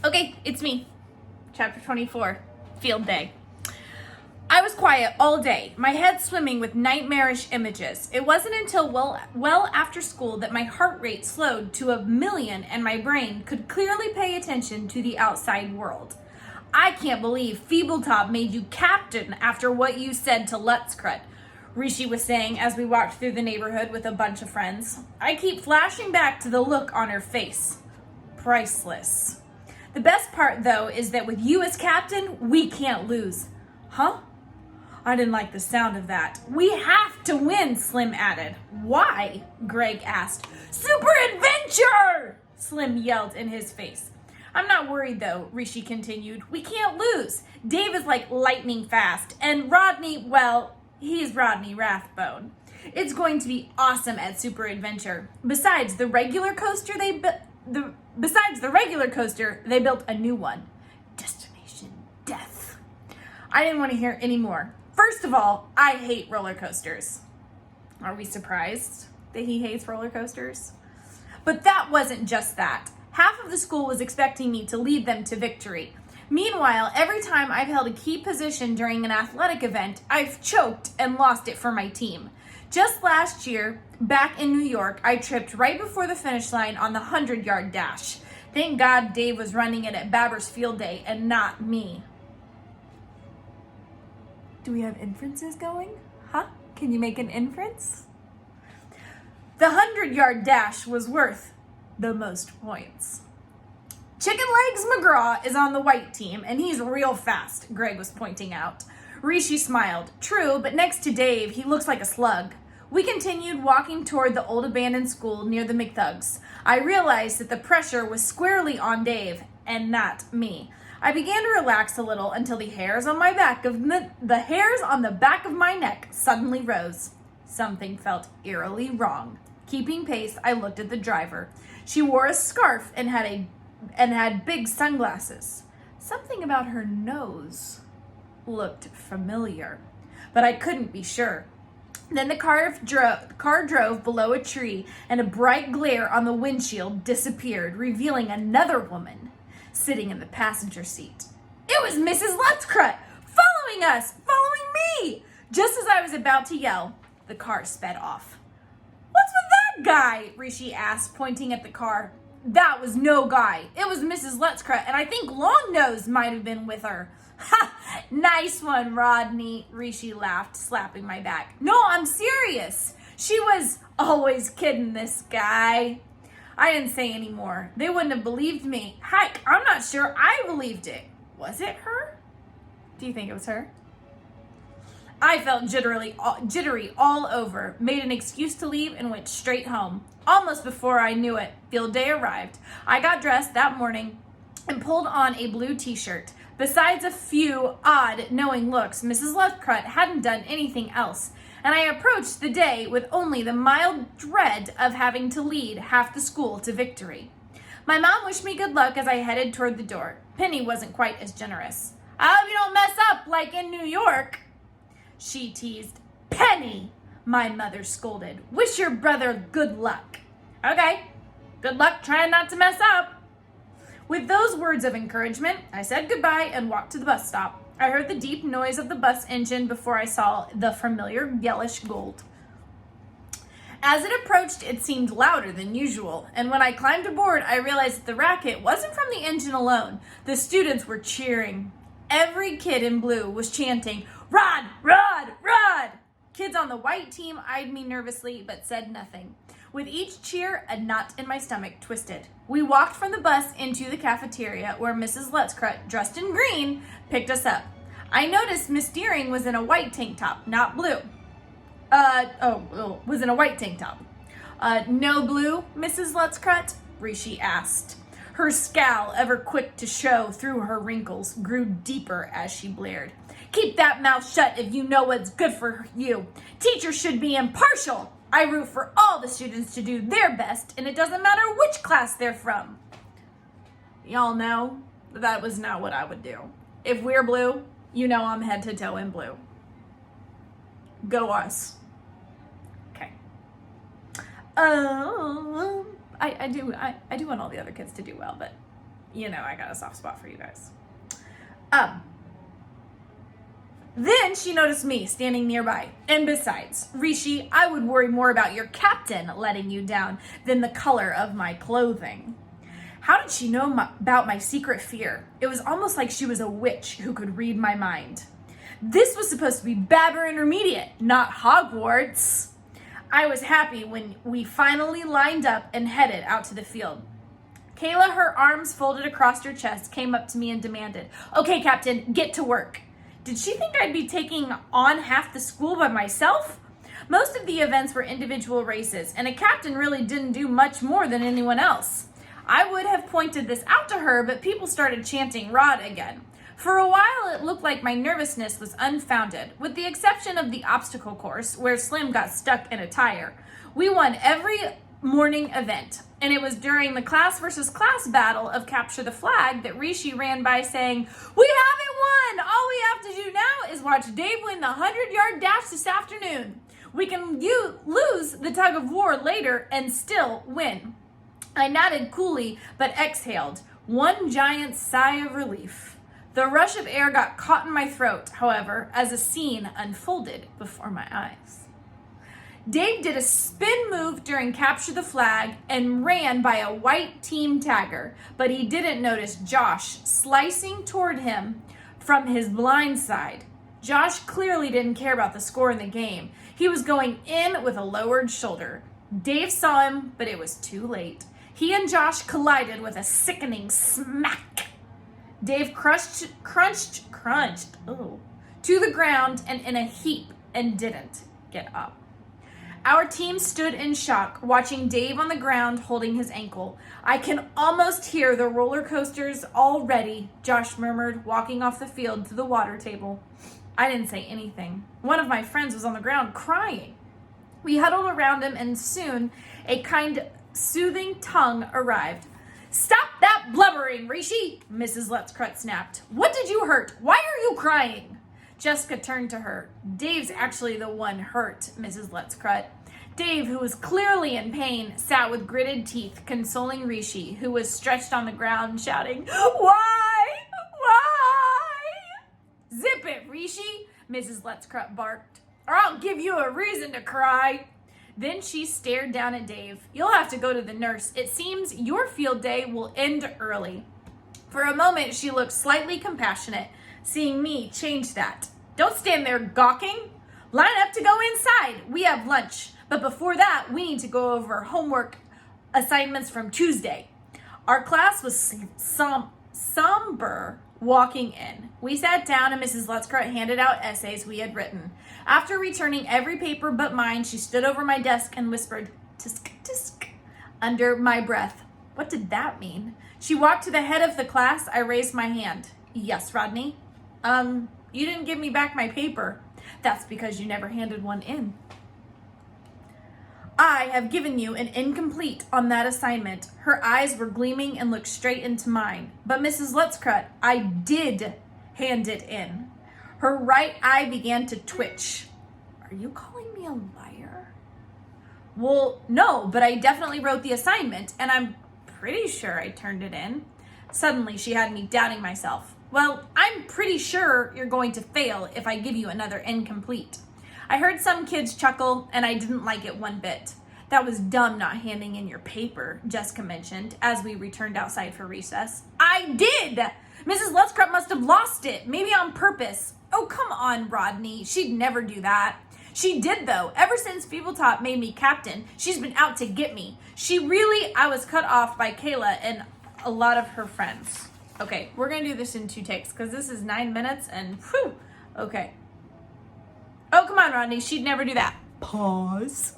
Okay, it's me. Chapter 24, Field Day. I was quiet all day, my head swimming with nightmarish images. It wasn't until well after school that my heart rate slowed to 1,000,000 and my brain could clearly pay attention to the outside world. I can't believe Feebletop made you captain after what you said to Lutzkrut, Rishi was saying as we walked through the neighborhood with a bunch of friends. I keep flashing back to the look on her face. Priceless. The best part, though, is that with you as captain, we can't lose. Huh? I didn't like the sound of that. We have to win, Slim added. Why? Greg asked. Super adventure! Slim yelled in his face. I'm not worried, though, Rishi continued. We can't lose. Dave is like lightning fast, and Rodney, well, he's Rodney Rathbone. It's going to be awesome at Super Adventure. Besides the regular coaster, they built a new one. Destination Death. I didn't want to hear any more. First of all, I hate roller coasters. Are we surprised that he hates roller coasters? But that wasn't just that. Half of the school was expecting me to lead them to victory. Meanwhile, every time I've held a key position during an athletic event, I've choked and lost it for my team. Just last year, back in New York, I tripped right before the finish line on the 100-yard dash. Thank God Dave was running it at Babbers Field Day and not me. Do we have inferences going? Huh? Can you make an inference? The 100-yard dash was worth the most points. Chicken Legs McGraw is on the white team, and he's real fast, Greg was pointing out. Rishi smiled. True, but next to Dave, he looks like a slug. We continued walking toward the old abandoned school near the McThugs. I realized that the pressure was squarely on Dave, and not me. I began to relax a little until the hairs on the back of my neck suddenly rose. Something felt eerily wrong. Keeping pace, I looked at the driver. She wore a scarf and had big sunglasses. Something about her nose looked familiar, but I couldn't be sure. Then the car drove below a tree, and a bright glare on the windshield disappeared, revealing another woman sitting in the passenger seat. It was Mrs. Lutzkrut, following us, following me. Just as I was about to yell, the car sped off. What's with that guy? Rishi asked, pointing at the car. That was no guy. It was Mrs. Lutzkrut, and I think Longnose might have been with her. Ha! Nice one, Rodney, Rishi laughed, slapping my back. No, I'm serious. She was always kidding this guy. I didn't say any more. They wouldn't have believed me. Heck, I'm not sure I believed it. Was it her? Do you think it was her? I felt jittery all over, made an excuse to leave, and went straight home. Almost before I knew it, field day arrived. I got dressed that morning and pulled on a blue t-shirt. Besides a few odd, knowing looks, Mrs. Lutzkrut hadn't done anything else, and I approached the day with only the mild dread of having to lead half the school to victory. My mom wished me good luck as I headed toward the door. Penny wasn't quite as generous. I hope you don't mess up like in New York, she teased. Penny, my mother scolded. Wish your brother good luck. Okay, good luck trying not to mess up. With those words of encouragement, I said goodbye and walked to the bus stop. I heard the deep noise of the bus engine before I saw the familiar yellowish gold. As it approached, it seemed louder than usual, and when I climbed aboard, I realized that the racket wasn't from the engine alone. The students were cheering. Every kid in blue was chanting, Rod, Rod, Rod! Kids on the white team eyed me nervously, but said nothing. With each cheer, a knot in my stomach twisted. We walked from the bus into the cafeteria where Mrs. Lutzkrut, dressed in green, picked us up. I noticed Miss Deering was in a white tank top, not blue. Was in a white tank top. No blue, Mrs. Lutzkrut? Rishi asked. Her scowl, ever quick to show through her wrinkles, grew deeper as she blared. Keep that mouth shut if you know what's good for you. Teachers should be impartial. I root for all the students to do their best, and it doesn't matter which class they're from. Y'all know that was not what I would do. If we're blue, you know I'm head to toe in blue. Go us. Okay. I do want all the other kids to do well, but you know I got a soft spot for you guys. Then she noticed me standing nearby. And besides, Rishi, I would worry more about your captain letting you down than the color of my clothing. How did she know about my secret fear? It was almost like she was a witch who could read my mind. This was supposed to be Babber Intermediate, not Hogwarts. I was happy when we finally lined up and headed out to the field. Kayla, her arms folded across her chest, came up to me and demanded, "Okay, Captain, get to work." Did she think I'd be taking on half the school by myself? Most of the events were individual races, and a captain really didn't do much more than anyone else. I would have pointed this out to her, but people started chanting Rod again. For a while, it looked like my nervousness was unfounded, with the exception of the obstacle course, where Slim got stuck in a tire. We won every morning event, and it was during the class versus class battle of Capture the Flag that Rishi ran by saying, "We haven't won! All we have to do now is watch Dave win the 100-yard dash this afternoon. We can lose the tug of war later and still win." I nodded coolly, but exhaled, one giant sigh of relief. The rush of air got caught in my throat, however, as a scene unfolded before my eyes. Dave did a spin move during Capture the Flag and ran by a white team tagger, but he didn't notice Josh slicing toward him from his blind side. Josh clearly didn't care about the score in the game. He was going in with a lowered shoulder. Dave saw him, but it was too late. He and Josh collided with a sickening smack. Dave crunched to the ground and in a heap and didn't get up. Our team stood in shock, watching Dave on the ground holding his ankle. "I can almost hear the roller coasters already," Josh murmured, walking off the field to the water table. I didn't say anything. One of my friends was on the ground crying. We huddled around him, and soon a kind, soothing tongue arrived. "Stop that blubbering, Rishi," Mrs. Lettscrut snapped. "What did you hurt? Why are you crying?" Jessica turned to her. "Dave's actually the one hurt, Mrs. Lettscrut." Dave, who was clearly in pain, sat with gritted teeth, consoling Rishi, who was stretched on the ground, shouting, "Why? Why?" "Zip it, Rishi," Mrs. Lettscrut barked, "or I'll give you a reason to cry." Then she stared down at Dave. "You'll have to go to the nurse. It seems your field day will end early." For a moment, she looked slightly compassionate. Seeing me changed that. "Don't stand there gawking. Line up to go inside. We have lunch. But before that, we need to go over homework assignments from Tuesday." Our class was somber walking in. We sat down and Mrs. Lettscrut handed out essays we had written. After returning every paper but mine, she stood over my desk and whispered, "Tisk, tisk," under my breath. What did that mean? She walked to the head of the class. I raised my hand. "Yes, Rodney?" You didn't give me back my paper." "That's because you never handed one in." "I have given you an incomplete on that assignment." Her eyes were gleaming and looked straight into mine. "But Mrs. Lettscrut, I did hand it in." Her right eye began to twitch. "Are you calling me a liar?" "Well, no, but I definitely wrote the assignment, and I'm pretty sure I turned it in." Suddenly, she had me doubting myself. "Well, I'm pretty sure you're going to fail if I give you another incomplete." I heard some kids chuckle, and I didn't like it one bit. "That was dumb not handing in your paper," Jessica mentioned as we returned outside for recess. "I did! Mrs. Lettscrut must have lost it, maybe on purpose." "Oh, come on, Rodney. She'd never do that." "She did, though. Ever since Feebletop made me captain, she's been out to get me. I was cut off by Kayla and a lot of her friends." Okay, we're going to do this in 2 takes because this is 9 minutes and whew. Okay. "Oh, come on, Rodney. She'd never do that." Pause.